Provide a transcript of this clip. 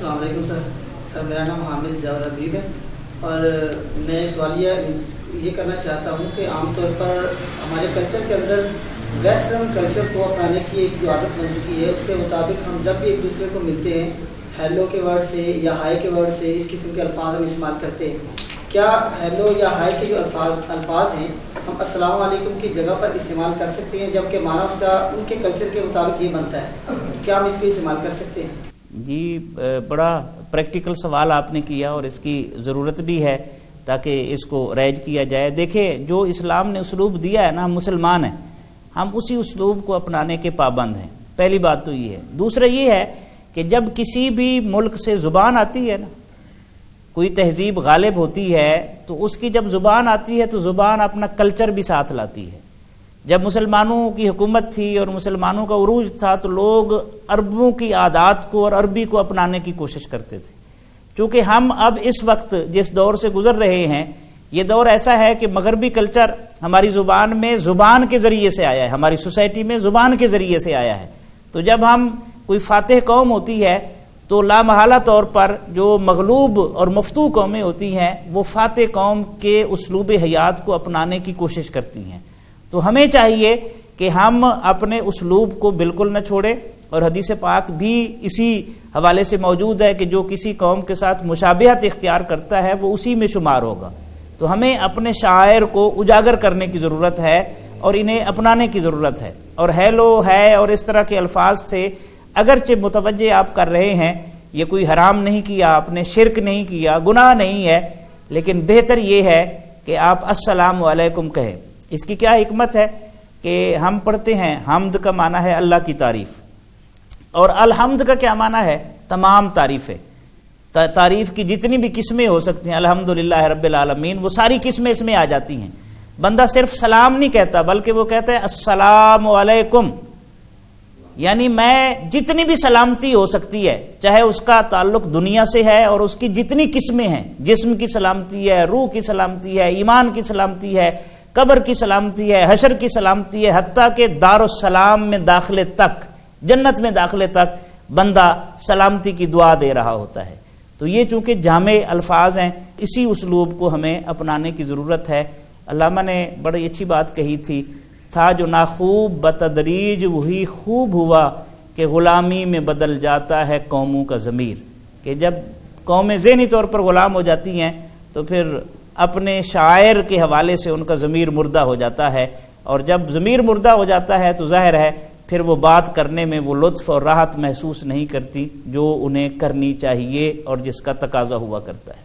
السلام علیکم سر میرا نام حامد جاور حبیب ہے اور میں سوالیہ یہ کرنا چاہتا ہوں کہ عام طور پر ہمارے کلچر کے اندر ویسٹرن کلچر کو اپنانے کی ایک جو عادت بن چکی ہے، اس کے مطابق ہم جب بھی ایک دوسرے کو ملتے ہیں ہیلو کے ورڈ سے یا ہائی کے ورڈ سے اس قسم کے الفاظ ہم استعمال کرتے ہیں. کیا ہیلو یا ہائی کے جو الفاظ ہیں ہم السلام علیکم کی جگہ پر استعمال کر سکتے ہیں، جبکہ معنی اس کا ان کے کلچر کے مطابق یہ بنتا ہے؟ کیا ہم اس کو استعمال کر سکتے ہیں؟ جی بڑا پریکٹیکل سوال آپ نے کیا اور اس کی ضرورت بھی ہے تاکہ اس کو رائج کیا جائے. دیکھیں، جو اسلام نے اسلوب دیا ہے نا، ہم مسلمان ہیں، ہم اسی اسلوب کو اپنانے کے پابند ہیں. پہلی بات تو یہ ہے. دوسرا یہ ہے کہ جب کسی بھی ملک سے زبان آتی ہے نا، کوئی تہذیب غالب ہوتی ہے تو اس کی جب زبان آتی ہے تو زبان اپنا کلچر بھی ساتھ لاتی ہے. جب مسلمانوں کی حکومت تھی اور مسلمانوں کا عروج تھا تو لوگ عربوں کی عادات کو اور عربی کو اپنانے کی کوشش کرتے تھے. چونکہ ہم اب اس وقت جس دور سے گزر رہے ہیں، یہ دور ایسا ہے کہ مغربی کلچر ہماری زبان میں زبان کے ذریعے سے آیا ہے، ہماری سوسائٹی میں زبان کے ذریعے سے آیا ہے. تو جب ہم کوئی فاتح قوم ہوتی ہے تو لامحالہ طور پر جو مغلوب اور مفتو قومیں ہوتی ہیں وہ فاتح قوم کے اسلوب حیات کو اپنانے کی کوشش کرتی ہیں. تو ہمیں چاہیے کہ ہم اپنے اسلوب کو بالکل نہ چھوڑیں، اور حدیث پاک بھی اسی حوالے سے موجود ہے کہ جو کسی قوم کے ساتھ مشابہت اختیار کرتا ہے وہ اسی میں شمار ہوگا. تو ہمیں اپنے شاعر کو اجاگر کرنے کی ضرورت ہے اور انہیں اپنانے کی ضرورت ہے. اور ہیلو ہے اور اس طرح کے الفاظ سے اگرچہ متوجہ آپ کر رہے ہیں، یہ کوئی حرام نہیں کیا آپ نے، شرک نہیں کیا، گناہ نہیں ہے، لیکن بہتر یہ ہے کہ آپ السلام علیکم کہیں. اس کی کیا حکمت ہے کہ ہم پڑھتے ہیں حمد کا معنی ہے اللہ کی تعریف، اور الحمد کا کیا معنی ہے؟ تمام تعریفیں. تعریف کی جتنی بھی قسمیں ہو سکتی ہیں، الحمدللہ رب العالمین، وہ ساری قسمیں اس میں آ جاتی ہیں. بندہ صرف سلام نہیں کہتا بلکہ وہ کہتا ہے السلام علیکم، یعنی میں جتنی بھی سلامتی ہو سکتی ہے، چاہے اس کا تعلق دنیا سے ہے اور اس کی جتنی قسمیں ہیں، جسم کی سلامتی ہے، روح کی سلامتی ہے، ایمان کی سلامتی ہے، قبر کی سلامتی ہے، حشر کی سلامتی ہے، حتیٰ کہ دار السلام میں داخلے تک، جنت میں داخلے تک بندہ سلامتی کی دعا دے رہا ہوتا ہے. تو یہ چونکہ جامع الفاظ ہیں، اسی اسلوب کو ہمیں اپنانے کی ضرورت ہے. علامہ نے بڑی اچھی بات کہی تھی، تھا جو ناخوب بتدریج وہی خوب ہوا کہ غلامی میں بدل جاتا ہے قوموں کا ضمیر. کہ جب قومیں ذہنی طور پر غلام ہو جاتی ہیں تو پھر اپنے شاعر کے حوالے سے ان کا ضمیر مردہ ہو جاتا ہے، اور جب ضمیر مردہ ہو جاتا ہے تو ظاہر ہے پھر وہ بات کرنے میں وہ لطف اور راحت محسوس نہیں کرتی جو انہیں کرنی چاہیے اور جس کا تقاضا ہوا کرتا ہے.